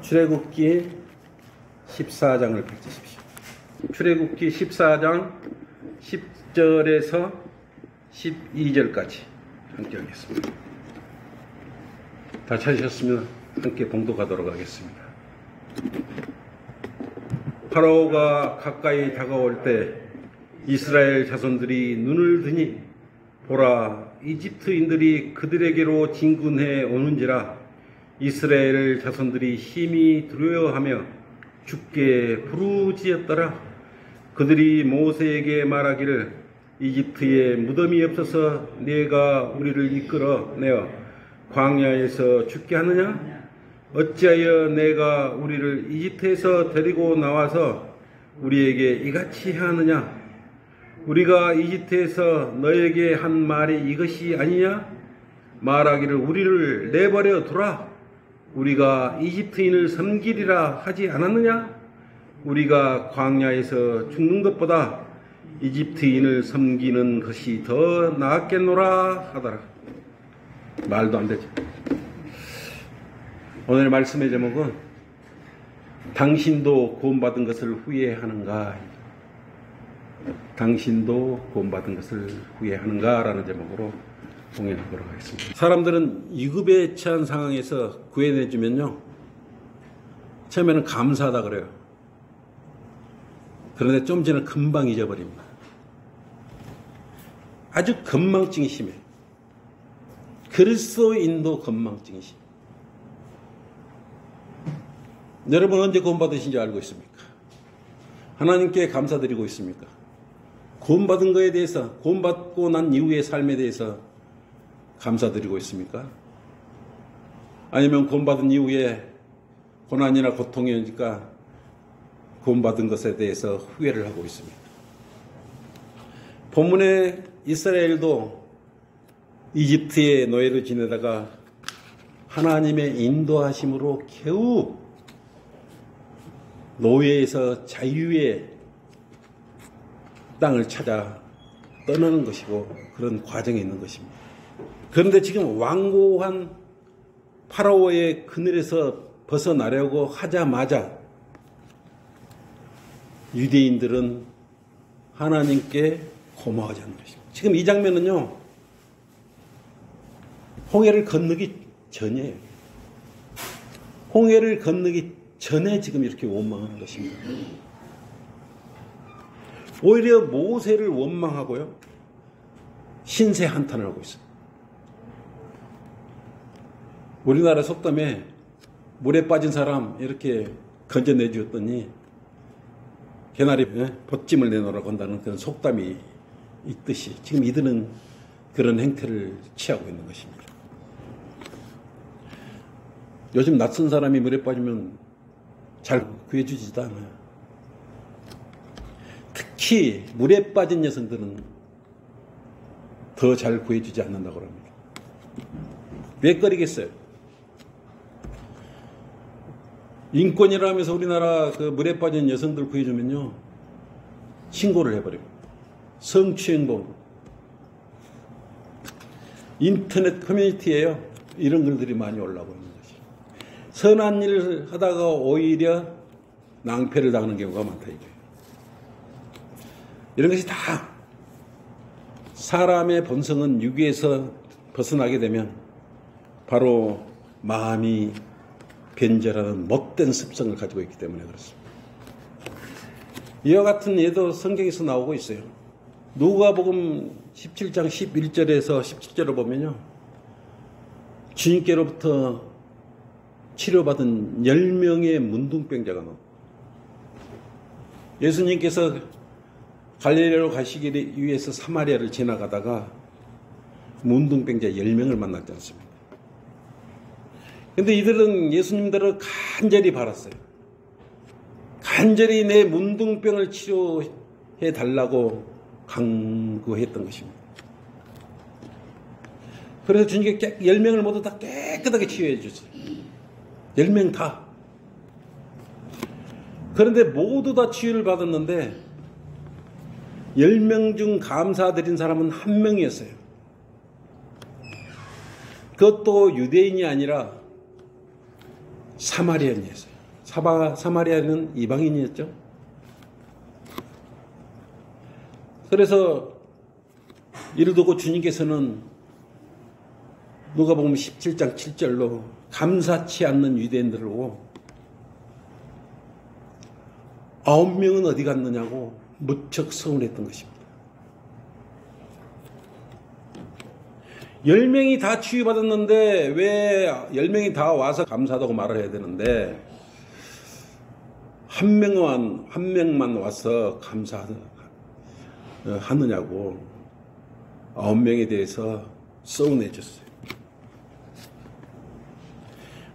출애굽기 14장을 펼치십시오. 출애굽기 14장 10절에서 12절까지 함께 하겠습니다. 다 찾으셨으면 함께 봉독하도록 하겠습니다. 파라오가 가까이 다가올 때 이스라엘 자손들이 눈을 드니 보라, 이집트인들이 그들에게로 진군해 오는지라. 이스라엘 자손들이 힘이 두려워하며 주께 부르짖었더라. 그들이 모세에게 말하기를 이집트에 무덤이 없어서 네가 우리를 이끌어 내어 광야에서 죽게 하느냐? 어찌하여 내가 우리를 이집트에서 데리고 나와서 우리에게 이같이 하느냐? 우리가 이집트에서 너에게 한 말이 이것이 아니냐? 말하기를 우리를 내버려 두라. 우리가 이집트인을 섬기리라 하지 않았느냐? 우리가 광야에서 죽는 것보다 이집트인을 섬기는 것이 더 나았겠노라 하더라. 말도 안 되죠. 오늘 말씀의 제목은 당신도 구원받은 것을 후회하는가? 당신도 구원받은 것을 후회하는가? 라는 제목으로 공연하도록 하겠습니다. 사람들은 위급에 처한 상황에서 구해내주면요, 처음에는 감사하다 그래요. 그런데 좀 전에 금방 잊어버립니다. 아주 건망증이 심해요. 그리스도인도 건망증이 심해요. 여러분 언제 구원받으신지 알고 있습니까? 하나님께 감사드리고 있습니까? 구원받은 것에 대해서, 구원받고 난 이후의 삶에 대해서 감사드리고 있습니까? 아니면 구원받은 이후에 고난이나 고통이 오니까 구원받은 것에 대해서 후회를 하고 있습니다. 본문에 이스라엘도 이집트의 노예로 지내다가 하나님의 인도하심으로 겨우 노예에서 자유의 땅을 찾아 떠나는 것이고 그런 과정에 있는 것입니다. 그런데 지금 완고한 파라오의 그늘에서 벗어나려고 하자마자 유대인들은 하나님께 고마워하지 않는 것입니다. 지금 이 장면은요, 홍해를 건너기 전이에요. 홍해를 건너기 전에 지금 이렇게 원망하는 것입니다. 오히려 모세를 원망하고요, 신세 한탄을 하고 있어요. 우리나라 속담에 물에 빠진 사람 이렇게 건져내 주었더니 개나리 벗짐을 내놓으라고 한다는 그런 속담이 있듯이 지금 이들은 그런 행태를 취하고 있는 것입니다. 요즘 낯선 사람이 물에 빠지면 잘 구해주지도 않아요. 특히 물에 빠진 여성들은 더 잘 구해주지 않는다고 합니다. 왜 꺼리겠어요? 인권이라 하면서 우리나라 그 물에 빠진 여성들 구해주면요, 신고를 해버려요. 성추행범. 인터넷 커뮤니티에요, 이런 글들이 많이 올라오고 있는 것이죠. 선한 일을 하다가 오히려 낭패를 당하는 경우가 많다 이거예요. 이런 것이 다 사람의 본성은 유기에서 벗어나게 되면 바로 마음이 변절하는 못된 습성을 가지고 있기 때문에 그렇습니다. 이와 같은 예도 성경에서 나오고 있어요. 누가복음 17장 11절에서 17절을 보면요, 주님께로부터 치료받은 10명의 문둥병자가 나옵니다. 예수님께서 갈릴리로 가시기 위해서 사마리아를 지나가다가 문둥병자 10명을 만났지 않습니까? 근데 이들은 예수님들을 간절히 바랐어요. 간절히 내 문둥병을 치료해 달라고 강구했던 것입니다. 그래서 주님께 10명을 모두 다 깨끗하게 치유해 주셨어요. 10명 다. 그런데 모두 다 치유를 받았는데 10명 중 감사드린 사람은 한 명이었어요. 그것도 유대인이 아니라 사마리아인이었어요. 사마리아는 이방인이었죠. 그래서 이를 두고 주님께서는 누가복음 17장 7절로 감사치 않는 유대인들을 보고 9명은 어디 갔느냐고 무척 서운했던 것입니다. 10명이 다 치유받았는데 왜 10명이 다 와서 감사하다고 말을 해야 되는데 한 명만 와서 감사하느냐고 9명에 대해서 서운해졌어요.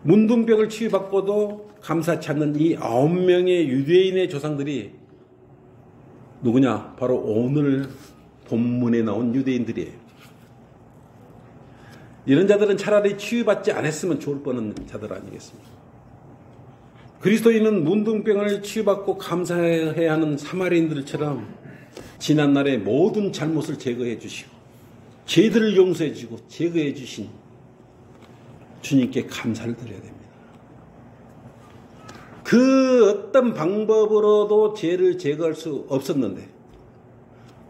문둥병을 치유받고도 감사치 않는 이 9명의 유대인의 조상들이 누구냐? 바로 오늘 본문에 나온 유대인들이에요. 이런 자들은 차라리 치유받지 않았으면 좋을 뻔한 자들 아니겠습니까? 그리스도인은 문둥병을 치유받고 감사해야 하는 사마리아인들처럼 지난날의 모든 잘못을 제거해 주시고 죄들을 용서해 주고 제거해 주신 주님께 감사를 드려야 됩니다. 그 어떤 방법으로도 죄를 제거할 수 없었는데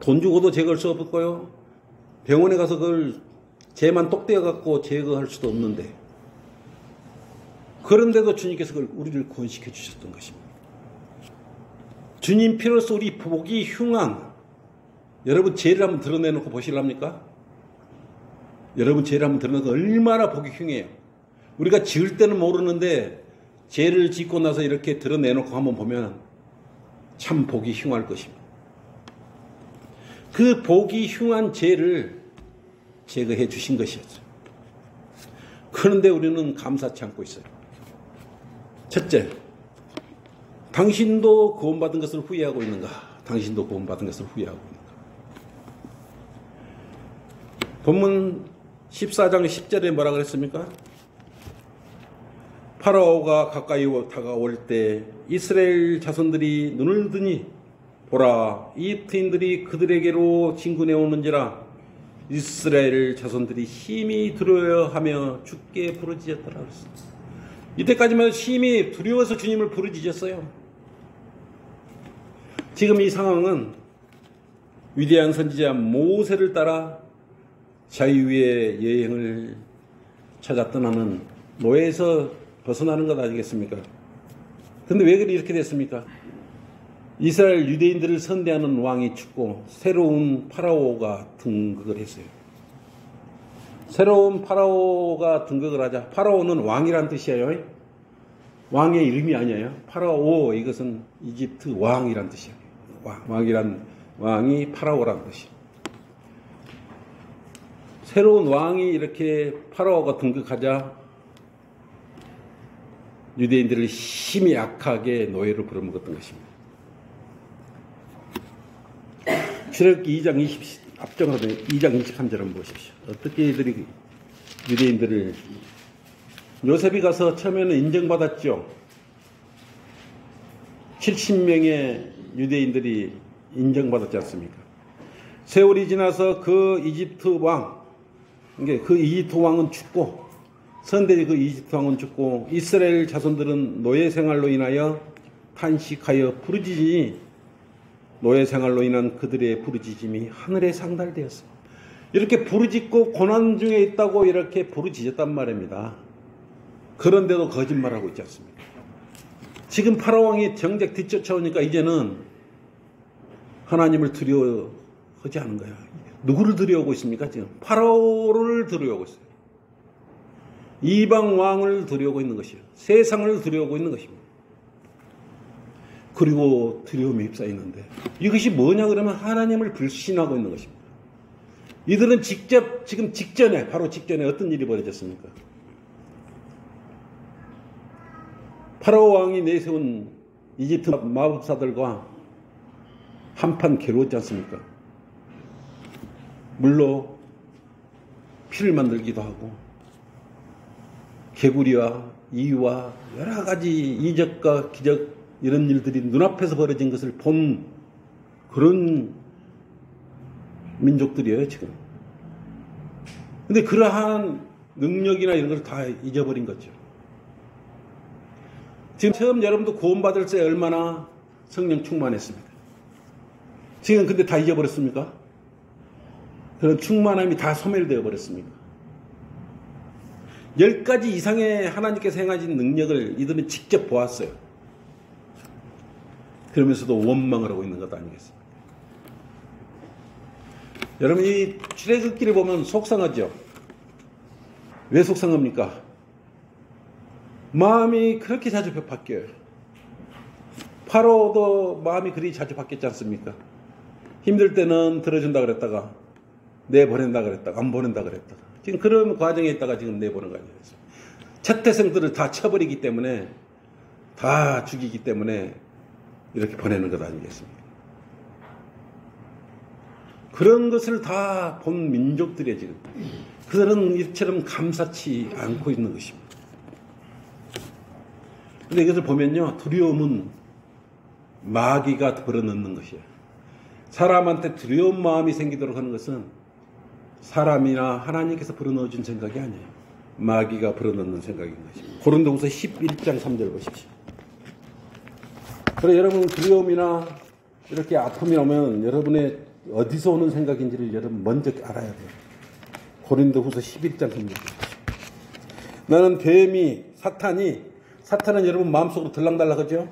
돈 주고도 제거할 수 없었고요. 병원에 가서 그걸 죄만 똑대어 갖고 제거할 수도 없는데 그런데도 주님께서 그걸 우리를 구원시켜 주셨던 것입니다. 주님 피로써 우리 복이 흉한 여러분 죄를 한번 드러내놓고 보실랍니까? 여러분 죄를 한번 드러내놓고 얼마나 복이 흉해요. 우리가 지을 때는 모르는데 죄를 짓고 나서 이렇게 드러내놓고 한번 보면 참 복이 흉할 것입니다. 그 복이 흉한 죄를 제거해 주신 것이었죠. 그런데 우리는 감사치 않고 있어요. 첫째, 당신도 구원받은 것을 후회하고 있는가? 당신도 구원받은 것을 후회하고 있는가? 본문 14장 10절에 뭐라 그랬습니까? 파라오가 가까이 다가올 때 이스라엘 자손들이 눈을 뜨니 보라, 이집트인들이 그들에게로 진군해 오는지라. 이스라엘 자손들이 힘이 두려워하며 주께 부르짖었더라. 이때까지만 힘이 두려워서 주님을 부르짖었어요. 지금 이 상황은 위대한 선지자 모세를 따라 자유의 여행을 찾아 떠나는 노예에서 벗어나는 것 아니겠습니까? 근데 왜 이렇게 됐습니까? 이스라엘 유대인들을 선대하는 왕이 죽고 새로운 파라오가 등극을 했어요. 새로운 파라오가 등극을 하자. 파라오는 왕이란 뜻이에요. 왕의 이름이 아니에요. 파라오, 이것은 이집트 왕이란 뜻이에요. 왕이 파라오란 뜻이에요. 새로운 왕이 이렇게 파라오가 등극하자 유대인들을 힘이 약하게 노예로 부려먹었던 것입니다. 출애굽기 2장 2장 23절 한번 보십시오. 어떻게 이들이 유대인들을 요셉이 가서 처음에는 인정받았죠. 70명의 유대인들이 인정받았지 않습니까? 세월이 지나서 그 이집트 왕은 죽고 선대 그 이집트 왕은 죽고 이스라엘 자손들은 노예 생활로 인하여 탄식하여 부르짖으니 노예 생활로 인한 그들의 부르짖음이 하늘에 상달되었어요. 이렇게 부르짖고 고난 중에 있다고 이렇게 부르짖었단 말입니다. 그런데도 거짓말하고 있지 않습니까? 지금 파라왕이 정작 뒤쫓아오니까 이제는 하나님을 두려워하지 않은 거야. 누구를 두려워하고 있습니까? 지금 파라오를 두려워하고 있어요. 이방 왕을 두려워하고 있는 것이에요. 세상을 두려워하고 있는 것입니다. 그리고 두려움이 휩싸이는데 이것이 뭐냐 그러면 하나님을 불신하고 있는 것입니다. 이들은 지금 바로 직전에 어떤 일이 벌어졌습니까? 파라오 왕이 내세운 이집트 마법사들과 한판 겨루었지 않습니까? 물로 피를 만들기도 하고 개구리와 이와 여러 가지 이적과 기적 이런 일들이 눈앞에서 벌어진 것을 본 그런 민족들이에요, 지금. 근데 그러한 능력이나 이런 걸 다 잊어버린 거죠. 지금 처음 여러분도 구원받을 때 얼마나 성령 충만했습니까? 지금 근데 다 잊어버렸습니까? 그런 충만함이 다 소멸되어 버렸습니까? 10가지 이상의 하나님께서 행하신 능력을 이들은 직접 보았어요. 그러면서도 원망을 하고 있는 것 아니겠습니까? 여러분, 이 출애굽기를 보면 속상하죠? 왜 속상합니까? 마음이 그렇게 자주 바뀌어요. 파로도 마음이 그리 자주 바뀌었지 않습니까? 힘들 때는 들어준다 그랬다가 내보낸다 그랬다가 안 보낸다 그랬다가 지금 그런 과정에 있다가 지금 내보낸 거 아니겠습니까? 첫 태생들을 다 쳐버리기 때문에, 다 죽이기 때문에 이렇게 보내는 것 아니겠습니까? 그런 것을 다 본 민족들이 지금 그들은 이처럼 감사치 않고 있는 것입니다. 근데 이것을 보면요, 두려움은 마귀가 불어넣는 것이에요. 사람한테 두려운 마음이 생기도록 하는 것은 사람이나 하나님께서 불어넣어준 생각이 아니에요. 마귀가 불어넣는 생각인 것입니다. 고린도후서 11장 3절 보십시오. 그래, 여러분 두려움이나 이렇게 아픔이 오면 여러분의 어디서 오는 생각인지를 여러분 먼저 알아야 돼요. 고린도후서 11장 3절 보십시오. 나는 뱀이 사탄은 여러분 마음속으로 들락달락하죠.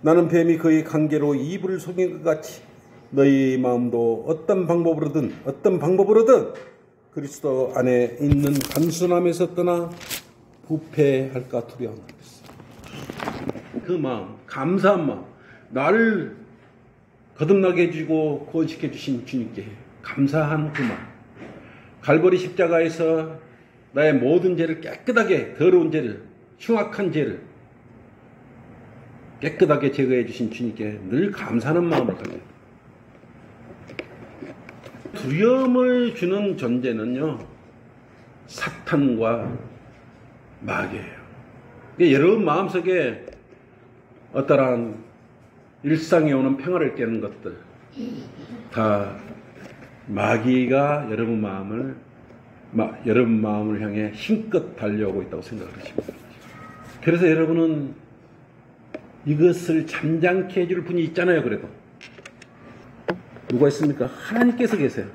나는 뱀이 그의 관계로 이불을 속인 것 같이 너희 마음도 어떤 방법으로든 그리스도 안에 있는 단순함에서 떠나 부패할까 두려워하는 것이다. 그 마음, 감사한 마음, 나를 거듭나게 해주고 구원시켜 주신 주님께 감사한 그 마음, 갈보리 십자가에서 나의 모든 죄를 깨끗하게, 더러운 죄를, 흉악한 죄를 깨끗하게 제거해 주신 주님께 늘 감사하는 마음을 가져야 돼요. 두려움을 주는 존재는요, 사탄과 마귀예요. 여러분 마음속에 어떠한 일상에 오는 평화를 깨는 것들 다 마귀가 여러분 마음을 향해 힘껏 달려오고 있다고 생각을 하십니다. 그래서 여러분은 이것을 잠잠케 해줄 분이 있잖아요. 그래도 누가 있습니까? 하나님께서 계세요.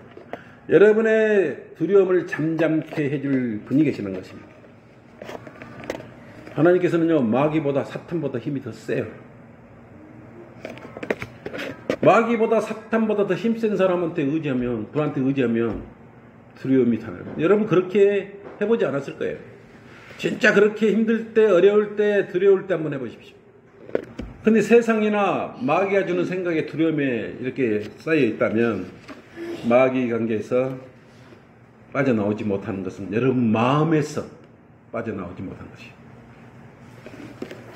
여러분의 두려움을 잠잠케 해줄 분이 계시는 것입니다. 하나님께서는요, 마귀보다 사탄보다 힘이 더 세요. 마귀보다 사탄보다 더 힘센 사람한테 의지하면, 그한테 의지하면 두려움이 타요. 여러분 그렇게 해보지 않았을 거예요. 진짜 그렇게 힘들 때, 어려울 때, 두려울 때 한번 해보십시오. 근데 세상이나 마귀가 주는 생각에 두려움에 이렇게 쌓여 있다면 마귀 관계에서 빠져나오지 못하는 것은 여러분 마음에서 빠져나오지 못한 것이에요.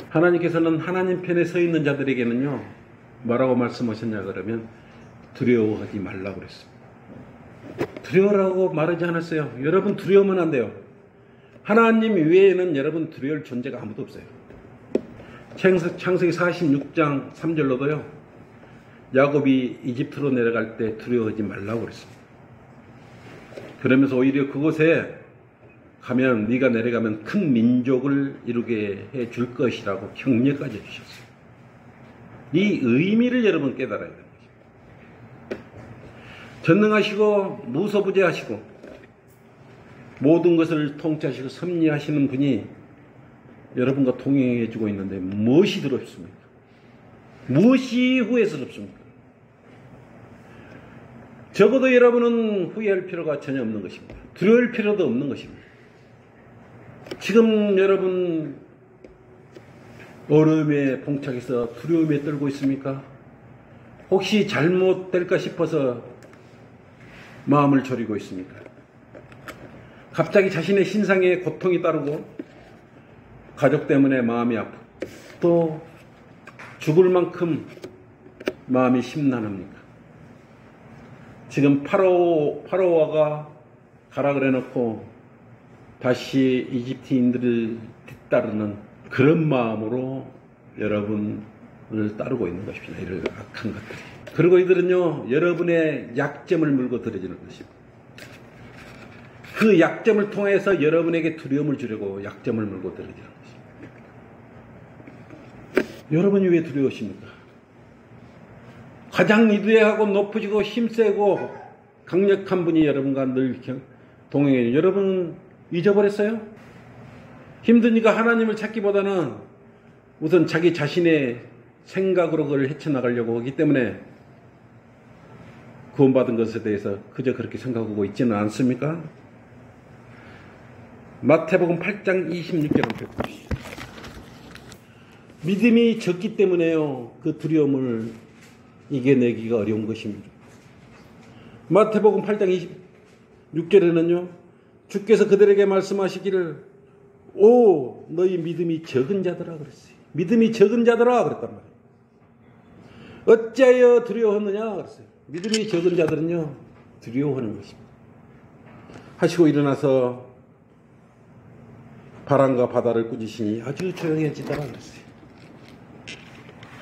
하나님께서는 하나님 편에 서 있는 자들에게는요, 뭐라고 말씀하셨냐 그러면 두려워하지 말라고 그랬습니다. 두려워라고 말하지 않았어요. 여러분 두려우면 안 돼요. 하나님 외에는 여러분 두려울 존재가 아무도 없어요. 창세기 46장 3절로도요, 야곱이 이집트로 내려갈 때 두려워하지 말라고 그랬습니다. 그러면서 오히려 그곳에 가면, 네가 내려가면 큰 민족을 이루게 해 줄 것이라고 격려까지 해주셨어요. 이 의미를 여러분 깨달아야 됩니다. 전능하시고 무소부재하시고 모든 것을 통치하시고 섭리하시는 분이 여러분과 동행해 주고 있는데 무엇이 두렵습니까? 무엇이 후회스럽습니까? 적어도 여러분은 후회할 필요가 전혀 없는 것입니다. 두려울 필요도 없는 것입니다. 지금 여러분 어려움에 봉착해서 두려움에 떨고 있습니까? 혹시 잘못될까 싶어서 마음을 졸이고 있습니까? 갑자기 자신의 신상에 고통이 따르고 가족 때문에 마음이 아프고 또 죽을 만큼 마음이 심란합니까? 지금 파로와가 가라 그래 놓고 다시 이집트인들을 뒤따르는 그런 마음으로 여러분을 따르고 있는 것입니다. 이런 악한 것들이. 그리고 이들은요, 여러분의 약점을 물고 들어지는 것입니다. 그 약점을 통해서 여러분에게 두려움을 주려고 약점을 물고 들어지는 것입니다. 여러분이 왜 두려우십니까? 가장 위대하고 높으시고 힘세고 강력한 분이 여러분과 늘 동행해요. 여러분 잊어버렸어요? 힘드니까 하나님을 찾기보다는 우선 자기 자신의 생각으로 그걸 헤쳐나가려고 하기 때문에 구원받은 것에 대해서 그저 그렇게 생각하고 있지는 않습니까? 마태복음 8장 26절을 펴보십시오. 믿음이 적기 때문에요. 그 두려움을 이겨내기가 어려운 것입니다. 마태복음 8장 26절에는요. 주께서 그들에게 말씀하시기를 오 너희 믿음이 적은 자들아 그랬어요. 믿음이 적은 자들아 그랬단 말이에요. 어찌하여 두려워하느냐 그랬어요. 믿음이 적은 자들은요 두려워하는 것입니다. 하시고 일어나서 바람과 바다를 꾸짖으시니 아주 조용해지더라 그랬어요.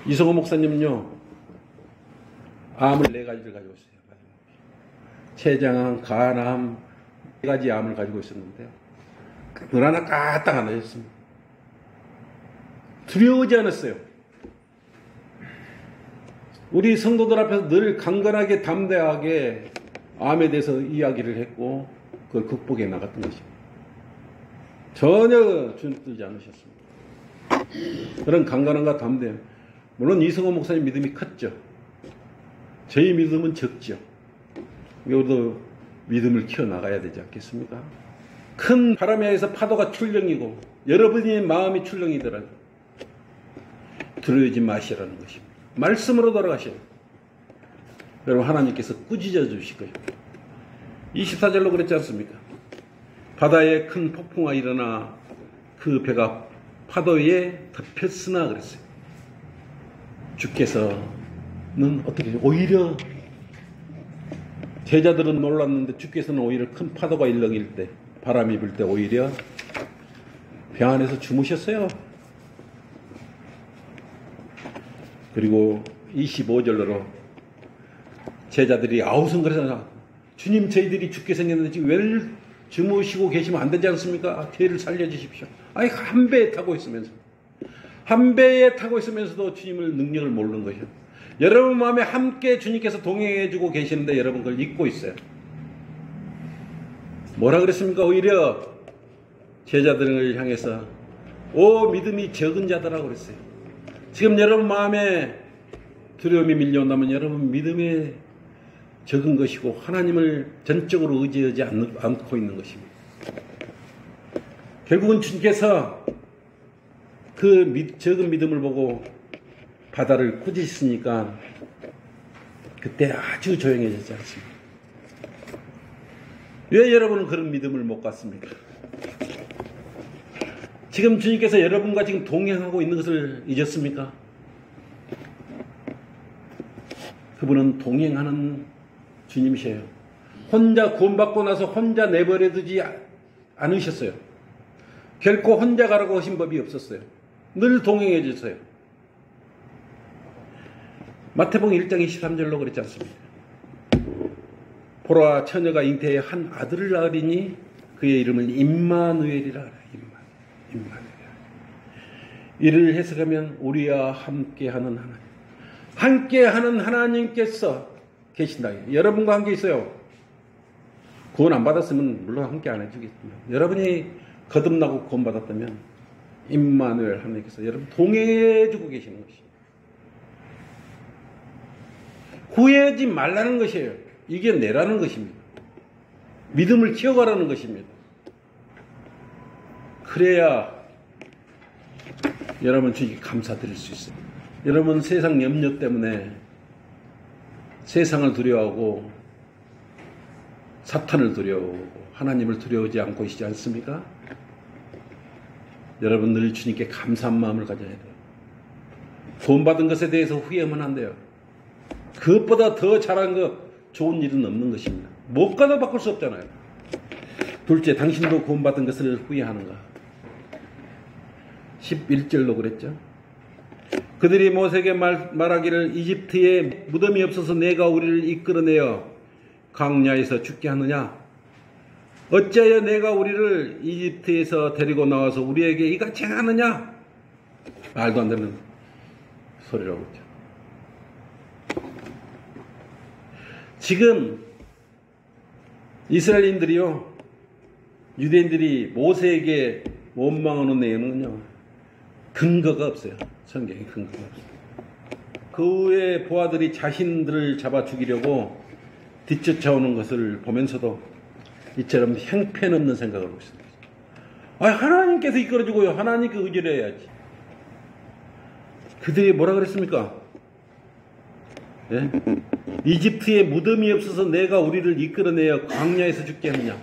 이성호 목사님은요 암을 4가지를 가지고 있어요. 췌장암, 간암 4가지 암을 가지고 있었는데요. 늘 하나 까딱 안 하셨습니다. 두려워하지 않았어요. 우리 성도들 앞에서 늘 강건하게 담대하게 암에 대해서 이야기를 했고 그걸 극복해 나갔던 것입니다. 전혀 주눅들지 않으셨습니다. 그런 강건함과 담대. 물론 이성호 목사님 믿음이 컸죠. 저희 믿음은 적죠. 우리도 믿음을 키워나가야 되지 않겠습니까? 큰 바람에 의해서 파도가 출렁이고 여러분의 마음이 출렁이더라도 두려워하지 마시라는 것입니다. 말씀으로 돌아가셔요. 여러분 하나님께서 꾸짖어 주실 거예요. 24절로 그랬지 않습니까? 바다에 큰 폭풍가 일어나 그 배가 파도에 덮였으나 그랬어요. 주께서는 어떻게 오히려 제자들은 놀랐는데 주께서는 오히려 큰 파도가 일렁일 때 바람이 불 때 오히려 배 안에서 주무셨어요. 그리고 25절로 제자들이 아우성거려서 주님 저희들이 죽게 생겼는데 왜 주무시고 계시면 안 되지 않습니까? 저희를 살려주십시오. 아니 한 배에 타고 있으면서도 주님을 능력을 모르는 것이요. 여러분 마음에 함께 주님께서 동행해주고 계시는데 여러분 그걸 잊고 있어요. 뭐라 그랬습니까? 오히려 제자들을 향해서 오 믿음이 적은 자들라고 그랬어요. 지금 여러분 마음에 두려움이 밀려온다면 여러분 믿음에 적은 것이고 하나님을 전적으로 의지하지 않고 있는 것입니다. 결국은 주님께서 그 적은 믿음을 보고 바다를 꾸짖으시니까 그때 아주 조용해지지 않습니다. 왜 여러분은 그런 믿음을 못 갖습니까? 지금 주님께서 여러분과 지금 동행하고 있는 것을 잊었습니까? 그분은 동행하는 주님이세요. 혼자 구원받고 나서 혼자 내버려 두지 않으셨어요. 결코 혼자 가라고 하신 법이 없었어요. 늘 동행해 주세요. 마태복음 1장 23절로 그랬지 않습니까? 보라 처녀가 잉태에 한 아들을 낳으리니 그의 이름을 임마누엘이라 하라. 임마누엘. 이를 해석하면 우리와 함께하는 하나님. 함께하는 하나님께서 계신다. 여러분과 함께 있어요. 구원 안 받았으면 물론 함께 안 해주겠지만 여러분이 거듭나고 구원 받았다면 임마누엘 하나님께서 여러분 동행해주고 계시는 것입니다. 구해하지 말라는 것이에요. 이겨내라는 것입니다. 믿음을 키워가라는 것입니다. 그래야 여러분 주님께 감사드릴 수 있어요. 여러분 세상 염려 때문에 세상을 두려워하고 사탄을 두려워하고 하나님을 두려워하지 않고 계시지 않습니까? 여러분 늘 주님께 감사한 마음을 가져야 돼요. 구원받은 것에 대해서 후회하면 안 돼요. 그것보다 더 잘한 것 좋은 일은 없는 것입니다. 못 가도 바꿀 수 없잖아요. 둘째, 당신도 구원받은 것을 후회하는가? 11절로 그랬죠. 그들이 모세에게 말하기를 이집트에 무덤이 없어서 내가 우리를 이끌어내어 광야에서 죽게 하느냐? 어찌하여 내가 우리를 이집트에서 데리고 나와서 우리에게 이같이 하느냐? 말도 안 되는 소리라고 있죠. 지금 이스라엘인들이요, 유대인들이 모세에게 원망하는 내용은요, 근거가 없어요. 성경에 근거가 없어요. 그의 부하들이 자신들을 잡아 죽이려고 뒤쫓아오는 것을 보면서도 이처럼 형편없는 생각을 하고 있습니다. 하나님께서 이끌어주고요, 하나님께 의지를 해야지. 그들이 뭐라 그랬습니까? 예? 이집트에 무덤이 없어서 내가 우리를 이끌어내어 광야에서 죽게 하느냐?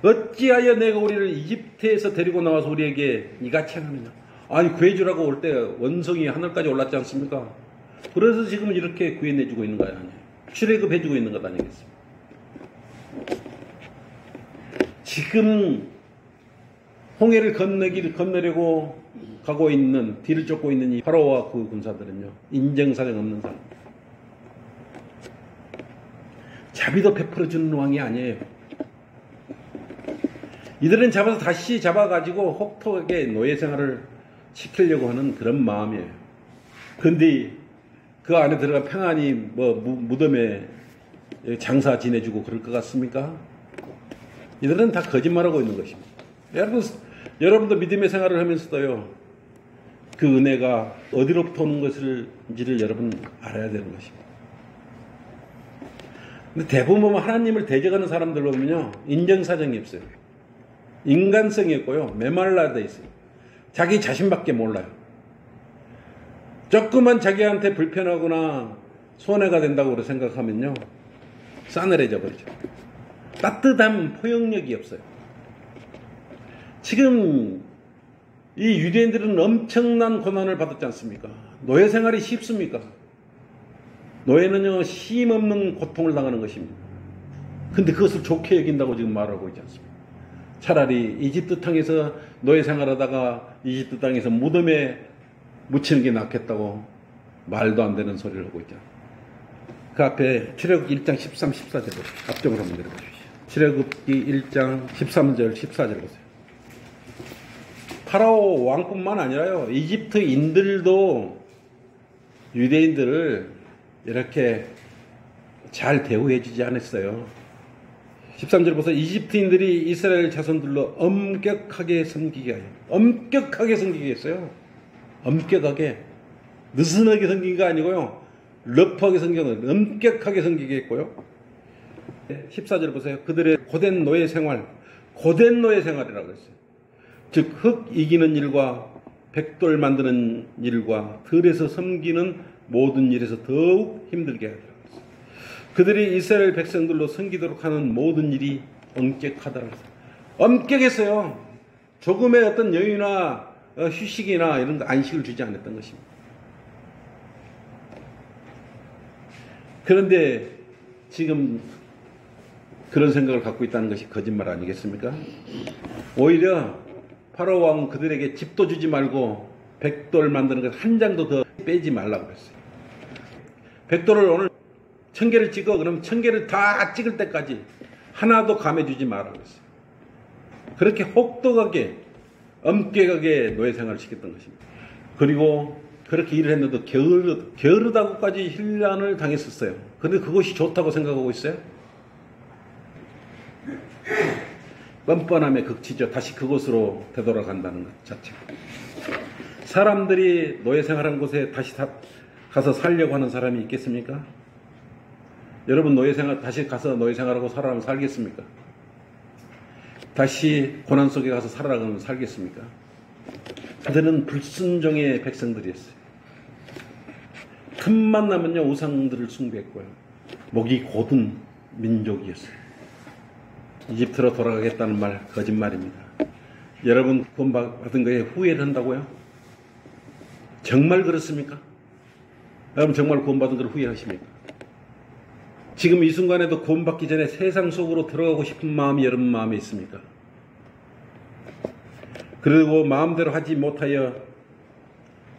어찌하여 내가 우리를 이집트에서 데리고 나와서 우리에게 이같이 하느냐? 구해주라고 올 때 원성이 하늘까지 올랐지 않습니까? 그래서 지금 이렇게 구해내주고 있는 거 아니에요? 출애굽해주고 있는 것 아니겠습니까? 지금 홍해를 건너려고 가고 있는, 뒤를 쫓고 있는 이 파라오와 그 군사들은요, 인정사정 없는 사람. 자비도 베풀어주는 왕이 아니에요. 이들은 다시 잡아가지고 혹독하게 노예 생활을 시키려고 하는 그런 마음이에요. 근데 그 안에 들어가 평안히 무덤에 장사 지내주고 그럴 것 같습니까? 이들은 다 거짓말하고 있는 것입니다. 여러분도 믿음의 생활을 하면서도요, 그 은혜가 어디로부터 오는 것인지를 여러분 알아야 되는 것입니다. 근데 대부분 하나님을 대적하는 사람들 보면요, 인정사정이 없어요. 인간성이 없고요, 메말라 돼 있어요. 자기 자신밖에 몰라요. 조금만 자기한테 불편하거나 손해가 된다고 생각하면요, 싸늘해져 버리죠. 따뜻한 포용력이 없어요. 지금 이 유대인들은 엄청난 고난을 받았지 않습니까? 노예 생활이 쉽습니까? 노예는요, 쉼없는 고통을 당하는 것입니다. 근데 그것을 좋게 여긴다고 지금 말하고 있지 않습니까? 차라리 이집트 땅에서 노예 생활하다가 이집트 땅에서 무덤에 묻히는 게 낫겠다고 말도 안 되는 소리를 하고 있죠. 그 앞에 출애굽기 1장 13, 14절 보세요. 앞쪽으로 한번 내려보십시오. 출애굽기 1장 13절, 14절 보세요. 파라오 왕뿐만 아니라요, 이집트인들도 유대인들을 이렇게 잘 대우해 주지 않았어요. 13절 보세요. 이집트인들이 이스라엘 자손들로 엄격하게 섬기게 하여. 엄격하게 섬기게 했어요. 엄격하게. 느슨하게 섬긴 게 아니고요, 러프하게 섬긴 거, 엄격하게 섬기게 했고요. 14절 보세요. 그들의 고된 노예 생활이라고 했어요. 즉 흙 이기는 일과 백돌 만드는 일과 들에서 섬기는 모든 일에서 더욱 힘들게 하더라고요. 그들이 이스라엘 백성들로 섬기도록 하는 모든 일이 엄격하더라고요. 엄격했어요. 조금의 어떤 여유나 휴식이나 이런 거 안식을 주지 않았던 것입니다. 그런데 지금 그런 생각을 갖고 있다는 것이 거짓말 아니겠습니까? 오히려 파라오 왕은 그들에게 집도 주지 말고 백돌 만드는 것 한 장도 더 빼지 말라고 그랬어요. 백돌을 오늘 1000개를 찍어, 그럼 1000개를 다 찍을 때까지 하나도 감해주지 말라고 그랬어요. 그렇게 혹독하게 엄격하게 노예 생활을 시켰던 것입니다. 그리고 그렇게 일을 했는데도 게으르다고까지 힐난을 당했었어요. 근데 그것이 좋다고 생각하고 있어요? 뻔뻔함의 극치죠. 다시 그곳으로 되돌아간다는 것 자체가. 사람들이 노예 생활한 곳에 다시 가서 살려고 하는 사람이 있겠습니까? 여러분 다시 가서 노예 생활하고 살아가면 살겠습니까? 다시 고난 속에 가서 살아가면 살겠습니까? 그들은 불순종의 백성들이었어요. 틈만 나면요, 우상들을 숭배했고요. 목이 곧은 민족이었어요. 이집트로 돌아가겠다는 말 거짓말입니다. 여러분 구원받은 거에 후회를 한다고요? 정말 그렇습니까? 여러분 정말 구원받은 걸 후회하십니까? 지금 이 순간에도 구원받기 전에 세상 속으로 들어가고 싶은 마음이 여러분 마음에 있습니까? 그리고 마음대로 하지 못하여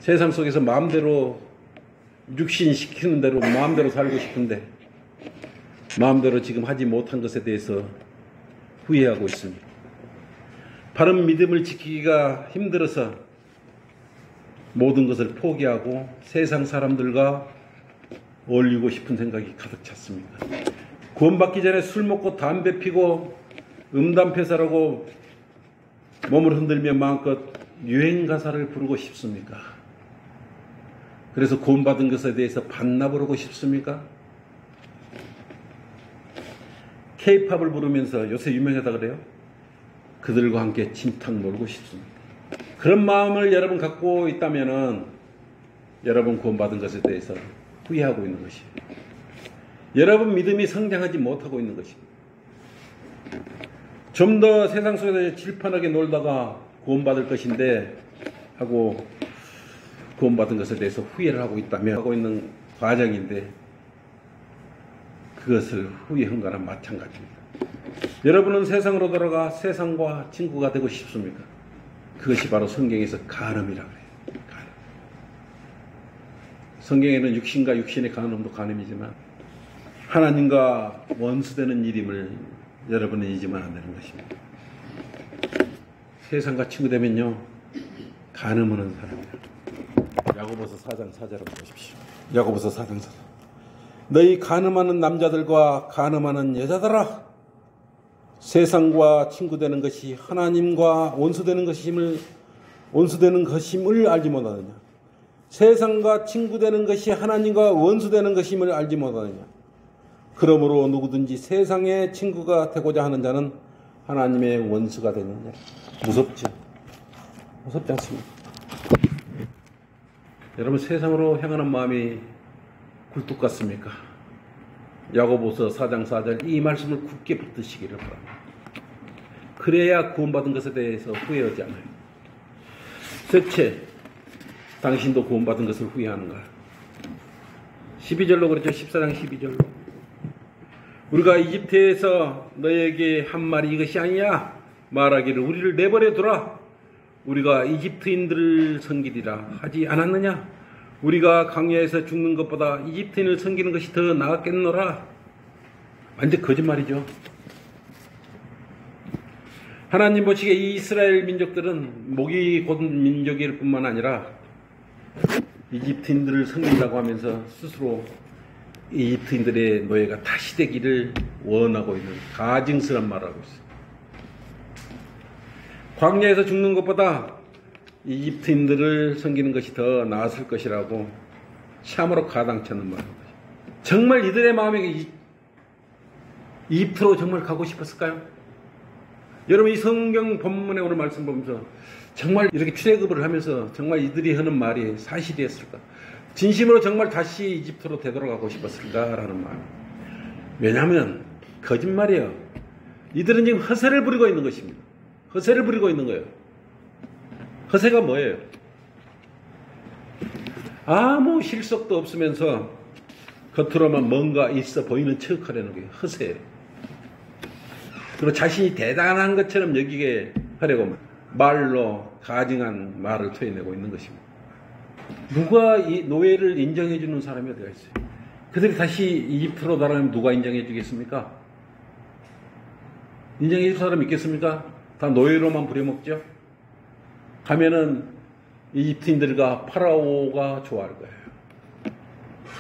세상 속에서 마음대로 육신 시키는 대로 마음대로 살고 싶은데 마음대로 지금 하지 못한 것에 대해서 후회하고 있습니다. 바른 믿음을 지키기가 힘들어서 모든 것을 포기하고 세상 사람들과 어울리고 싶은 생각이 가득 찼습니다. 구원받기 전에 술 먹고 담배 피고 음담패살하고 몸을 흔들며 마음껏 유행가사를 부르고 싶습니까? 그래서 구원받은 것에 대해서 반납을 하고 싶습니까? K-팝을 부르면서 요새 유명하다 그래요? 그들과 함께 진탕 놀고 싶습니다. 그런 마음을 여러분 갖고 있다면은 여러분 구원받은 것에 대해서 후회하고 있는 것이에요. 여러분 믿음이 성장하지 못하고 있는 것입니다. 좀 더 세상 속에서 질펀하게 놀다가 구원받을 것인데 하고 구원받은 것에 대해서 후회를 하고 있다면 하고 있는 과정인데 그것을 후회한 거나 마찬가지입니다. 여러분은 세상으로 돌아가 세상과 친구가 되고 싶습니까? 그것이 바로 성경에서 간음이라고 해요. 간음. 성경에는 육신과 육신의 간음도 간음이지만 하나님과 원수되는 일임을 여러분은 잊으면 안 되는 것입니다. 세상과 친구 되면요 간음하는 사람이에요. 야고보서 4장 4절을 보십시오. 야고보서 4장 4절. 너희 간음하는 남자들과 간음하는 여자들아, 세상과 친구 되는 것이 하나님과 원수되는 것임을 알지 못하느냐? 세상과 친구 되는 것이 하나님과 원수되는 것임을 알지 못하느냐? 그러므로 누구든지 세상의 친구가 되고자 하는 자는 하나님의 원수가 되느냐? 무섭죠? 무섭지 않습니까? 여러분 세상으로 향하는 마음이 굴뚝 같습니까? 야고보서 4장 4절 이 말씀을 굳게 붙드시기를 바랍니다. 그래야 구원받은 것에 대해서 후회하지 않아요. 셋째, 당신도 구원받은 것을 후회하는가? 12절로 그랬죠. 14장 12절로. 우리가 이집트에서 너에게 한 말이 이것이 아니냐? 말하기를 우리를 내버려 두라. 우리가 이집트인들을 섬기리라 하지 않았느냐? 우리가 광야에서 죽는 것보다 이집트인을 섬기는 것이 더 나았겠노라. 완전 거짓말이죠. 하나님 보시기에 이 이스라엘 민족들은 목이 곧은 민족일 뿐만 아니라 이집트인들을 섬긴다고 하면서 스스로 이집트인들의 노예가 다시 되기를 원하고 있는 가증스러운 말을 하고 있어요. 광야에서 죽는 것보다 이집트인들을 섬기는 것이 더 나았을 것이라고 참으로 가당치 않는 말입니다. 정말 이들의 마음에 이집트로 정말 가고 싶었을까요? 여러분 이 성경 본문의 오늘 말씀 보면서 정말 이렇게 출애굽을 하면서 정말 이들이 하는 말이 사실이었을까? 진심으로 정말 다시 이집트로 되돌아가고 싶었을까라는 마음. 왜냐하면 거짓말이에요. 이들은 지금 허세를 부리고 있는 것입니다. 허세를 부리고 있는 거예요. 허세가 뭐예요? 아무 실속도 없으면서 겉으로만 뭔가 있어 보이는 척하려는 게 허세예요. 그리고 자신이 대단한 것처럼 여기게 하려고 말로 가증한 말을 토해내고 있는 것입니다. 누가 이 노예를 인정해 주는 사람이 어디가 있어요? 그들이 다시 이집트로 돌아가면 누가 인정해 주겠습니까? 인정해 줄 사람 있겠습니까? 다 노예로만 부려먹죠? 가면은 이집트인들과 파라오가 좋아할 거예요.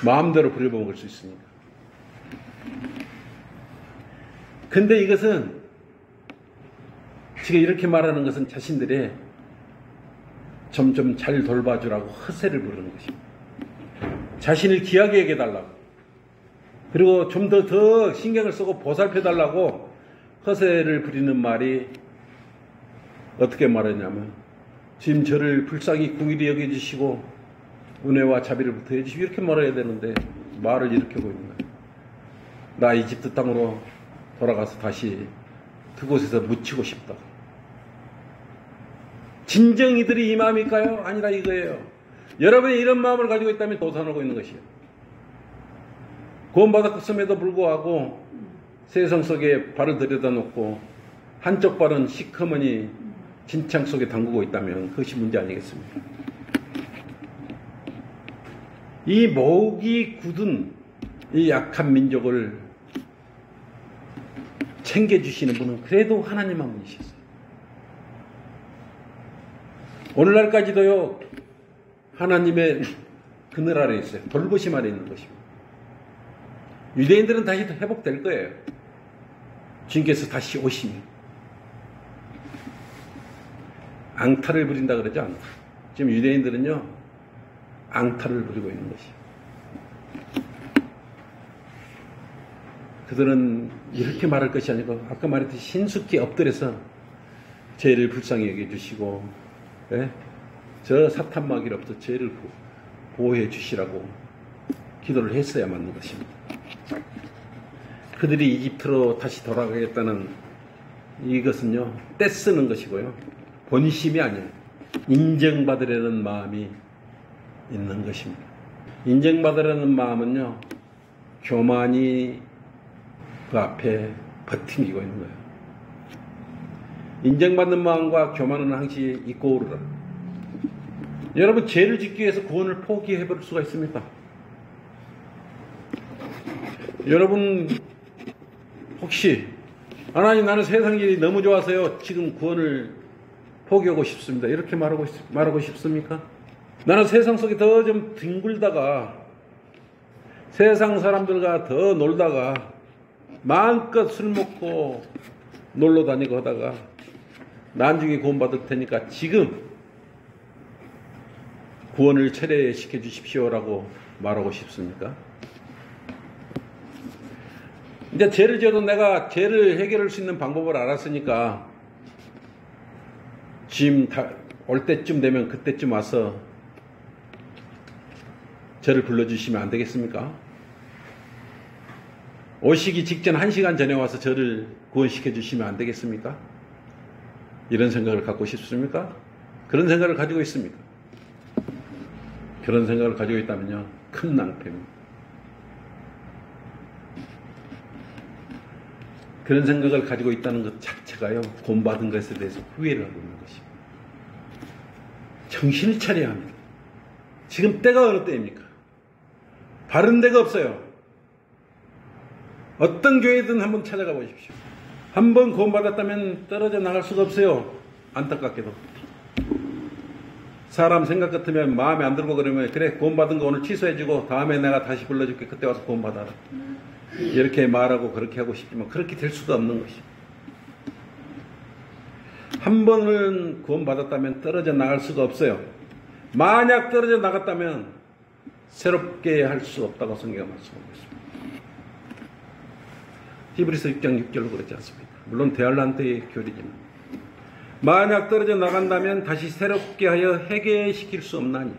마음대로 부려먹을 수 있으니까. 근데 이것은 지금 이렇게 말하는 것은 자신들의 점점 잘 돌봐주라고 허세를 부르는 것입니다. 자신을 귀하게 여겨달라고 그리고 좀 더 신경을 쓰고 보살펴달라고 허세를 부리는 말이 어떻게 말하냐면 지금 저를 불쌍히 궁일이 여겨주시고 은혜와 자비를 부터 해주시고 이렇게 말해야 되는데 말을 이렇게 하고 있는 거예요. 나 이집트 땅으로 돌아가서 다시 그곳에서 묻히고 싶다. 진정 이들이 이 마음일까요? 아니라 이거예요. 여러분이 이런 마음을 가지고 있다면 도산하고 있는 것이에요. 구원받았음에도 불구하고 세상 속에 발을 들여다 놓고 한쪽 발은 시커머니 진창 속에 담그고 있다면 그것이 문제 아니겠습니까? 이 목이 굳은 이 약한 민족을 챙겨주시는 분은 그래도 하나님 한 분이셨어요. 오늘날까지도요, 하나님의 그늘 아래 있어요. 돌보심 아래 있는 것입니다. 유대인들은 다시 회복될 거예요. 주님께서 다시 오시면. 앙탈을 부린다 그러죠. 앙탈. 지금 유대인들은요, 앙탈을 부리고 있는 것이에요. 그들은 이렇게 말할 것이 아니고 아까 말했듯이 신숙히 엎드려서 죄를 불쌍히 여겨주시고, 네? 저 사탄마귀로부터 죄를 보호해 주시라고 기도를 했어야 맞는 것입니다. 그들이 이집트로 다시 돌아가겠다는 이것은요, 떼쓰는 것이고요, 본심이 아니에요. 인정받으려는 마음이 있는 것입니다. 인정받으려는 마음은요, 교만이 그 앞에 버티고 있는 거예요. 인정받는 마음과 교만은 항시 있고 오르라. 여러분, 죄를 짓기 위해서 구원을 포기해버릴 수가 있습니까? 여러분, 혹시 하나님, 나는 세상 일이 너무 좋아서요, 지금 구원을 포기하고 싶습니다, 이렇게 말하고 싶습니까? 나는 세상 속에 더 좀 뒹굴다가 세상 사람들과 더 놀다가 마음껏 술 먹고 놀러 다니고 하다가 나중에 구원받을 테니까 지금 구원을 철회시켜 주십시오라고 말하고 싶습니까? 이제 죄를 지어도 내가 죄를 해결할 수 있는 방법을 알았으니까 지금 올 때쯤 되면 그때쯤 와서 저를 불러주시면 안 되겠습니까? 오시기 직전 1시간 전에 와서 저를 구원시켜 주시면 안 되겠습니까? 이런 생각을 갖고 싶습니까? 그런 생각을 가지고 있습니다. 그런 생각을 가지고 있다면요, 큰 낭패입니다. 그런 생각을 가지고 있다는 것 자체가요, 구원받은 것에 대해서 후회를 하고 있는 것입니다. 정신을 차려야 합니다. 지금 때가 어느 때입니까? 바른 데가 없어요. 어떤 교회든 한번 찾아가 보십시오. 한번 구원받았다면 떨어져 나갈 수가 없어요. 안타깝게도. 사람 생각 같으면 마음에 안 들고 그러면, 그래, 구원받은 거 오늘 취소해주고 다음에 내가 다시 불러줄게, 그때 와서 구원받아라, 이렇게 말하고 그렇게 하고 싶지만 그렇게 될 수가 없는 것이죠. 한 번은 구원받았다면 떨어져 나갈 수가 없어요. 만약 떨어져 나갔다면 새롭게 할 수 없다고 성경은 말씀하고 있습니다. 히브리서 6장 6절로 그렇지 않습니까? 물론 데알란트의 교리지만, 만약 떨어져 나간다면 다시 새롭게 하여 회개시킬 수 없나니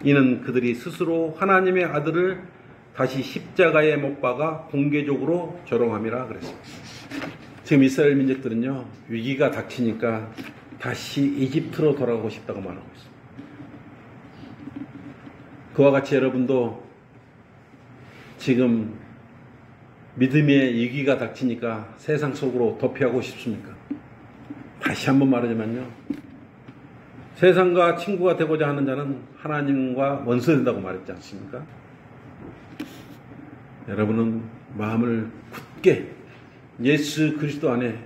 이는 그들이 스스로 하나님의 아들을 다시 십자가에 못 박아 공개적으로 조롱함이라 그랬습니다. 지금 이스라엘 민족들은요, 위기가 닥치니까 다시 이집트로 돌아가고 싶다고 말하고 있습니다. 그와 같이 여러분도 지금 믿음의 위기가 닥치니까 세상 속으로 도피하고 싶습니까? 다시 한번 말하자면요, 세상과 친구가 되고자 하는 자는 하나님과 원수 된다고 말했지 않습니까? 여러분은 마음을 굳게 예수 그리스도 안에,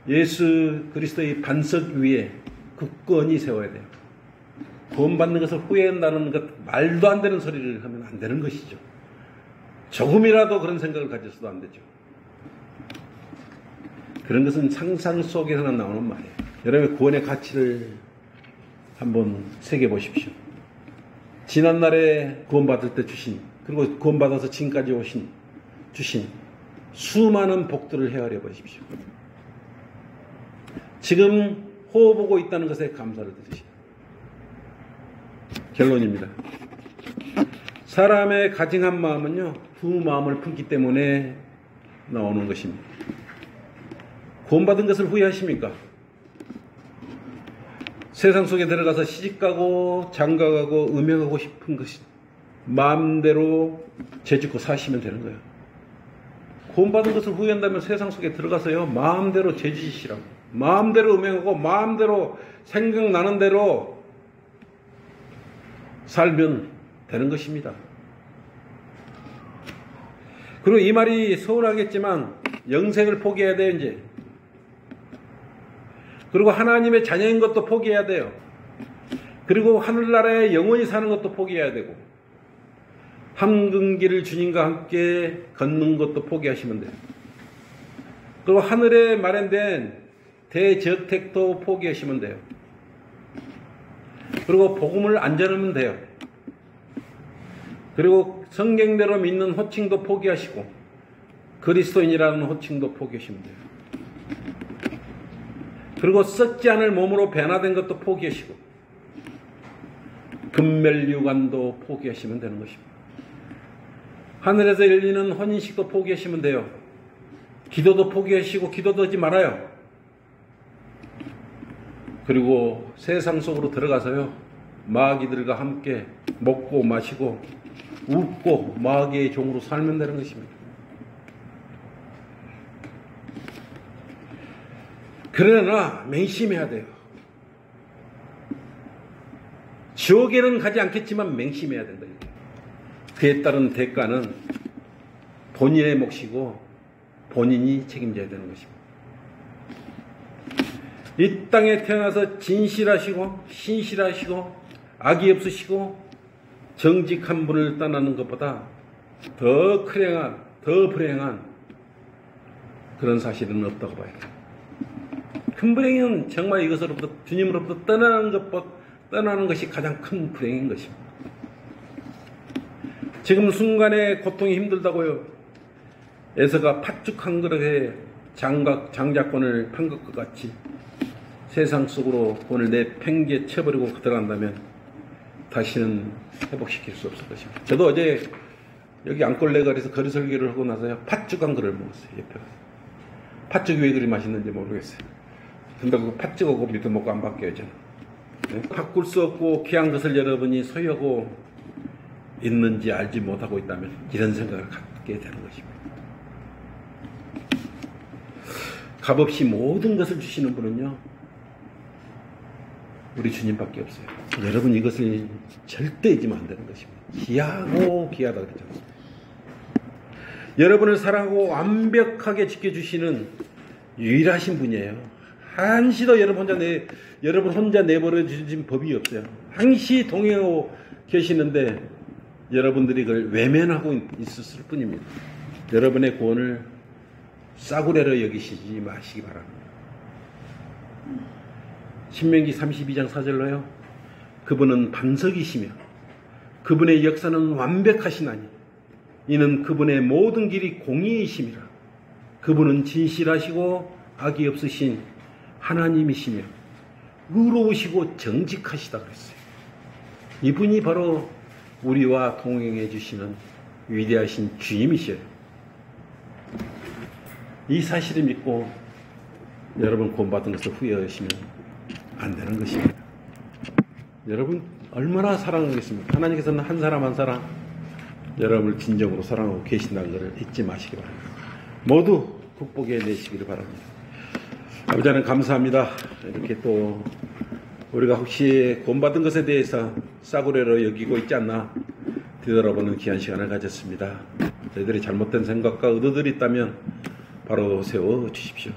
예수 그리스도의 반석 위에 굳건히 세워야 돼요. 구원받는 것을 후회한다는 것, 말도 안 되는 소리를 하면 안 되는 것이죠. 조금이라도 그런 생각을 가져서도 안 되죠. 그런 것은 상상 속에서는 나오는 말이에요. 여러분의 구원의 가치를 한번 새겨보십시오. 지난날에 구원받을 때 주신, 그리고 구원받아서 지금까지 주신 수많은 복들을 헤아려 보십시오. 지금 호흡하고 있다는 것에 감사를 드리십시오. 결론입니다. 사람의 가증한 마음은요, 두 마음을 품기 때문에 나오는 것입니다. 구원받은 것을 후회하십니까? 세상 속에 들어가서 시집가고 장가가고 음행하고 싶은 것이 마음대로 죄짓고 사시면 되는 거예요. 구원받은 것을 후회한다면 세상 속에 들어가서요, 마음대로 죄짓으시라고, 마음대로 음행하고 마음대로 생각나는 대로 살면 되는 것입니다. 그리고 이 말이 서운하겠지만 영생을 포기해야 돼요, 이제. 그리고 하나님의 자녀인 것도 포기해야 돼요. 그리고 하늘나라에 영원히 사는 것도 포기해야 되고, 함근길을 주님과 함께 걷는 것도 포기하시면 돼요. 그리고 하늘에 마련된 대저택도 포기하시면 돼요. 그리고 복음을 안 전하면 돼요. 그리고 성경대로 믿는 호칭도 포기하시고, 그리스도인이라는 호칭도 포기하시면 돼요. 그리고 썩지 않을 몸으로 변화된 것도 포기하시고, 금멸류관도 포기하시면 되는 것입니다. 하늘에서 열리는 혼인식도 포기하시면 돼요. 기도도 포기하시고 기도도 하지 말아요. 그리고 세상 속으로 들어가서요, 마귀들과 함께 먹고 마시고 웃고 마귀의 종으로 살면 되는 것입니다. 그러나 맹심해야 돼요. 지옥에는 가지 않겠지만 맹심해야 된다. 그에 따른 대가는 본인의 몫이고 본인이 책임져야 되는 것입니다. 이 땅에 태어나서 진실하시고 신실하시고 악이 없으시고 정직한 분을 떠나는 것보다 더 불행한 그런 사실은 없다고 봐요. 큰 불행은 정말 이것으로부터, 주님으로부터 떠나는 것이 가장 큰 불행인 것입니다. 지금 순간에 고통이 힘들다고요. 에서가 팥죽 한 그릇에 장자권을 판 것과 같이 세상 속으로 오늘 내팽개 쳐버리고 들어간다면 다시는 회복시킬 수 없을 것입니다. 저도 어제 여기 안골레거리에서 거리 설교를 하고 나서요, 팥죽 한 그릇을 먹었어요. 옆에 팥죽이 왜 그리 맛있는지 모르겠어요. 근데 그 팥죽하고 밑에 먹고 안 바뀌어요, 저는. 네? 바꿀 수 없고 귀한 것을 여러분이 소유하고 있는지 알지 못하고 있다면 이런 생각을 갖게 되는 것입니다. 값없이 모든 것을 주시는 분은요, 우리 주님밖에 없어요. 여러분 이것을 절대 잊으면 안 되는 것입니다. 귀하고 귀하다 그랬지 않습니까? 여러분을 사랑하고 완벽하게 지켜주시는 유일하신 분이에요. 한시도 여러분 혼자 내버려 주신 법이 없어요. 항시 동행하고 계시는데 여러분들이 그걸 외면하고 있었을 뿐입니다. 여러분의 구원을 싸구려로 여기시지 마시기 바랍니다. 신명기 32장 4절로요. 그분은 반석이시며 그분의 역사는 완벽하시나니 이는 그분의 모든 길이 공의이심이라. 그분은 진실하시고 악이 없으신 하나님이시며 의로우시고 정직하시다 그랬어요. 이분이 바로 우리와 동행해 주시는 위대하신 주님이셔요. 이 사실을 믿고 여러분 구원받은 것을 후회하시면 안 되는 것입니다. 여러분 얼마나 사랑하겠습니까? 하나님께서는 한 사람 한 사람 여러분을 진정으로 사랑하고 계신다는 것을 잊지 마시기 바랍니다. 모두 극복해 내시기를 바랍니다. 아버지 하나님 감사합니다. 이렇게 또 우리가 혹시 구원받은 것에 대해서 싸구려로 여기고 있지 않나 되돌아보는 귀한 시간을 가졌습니다. 저희들이 잘못된 생각과 의도들이 있다면 바로 세워 주십시오.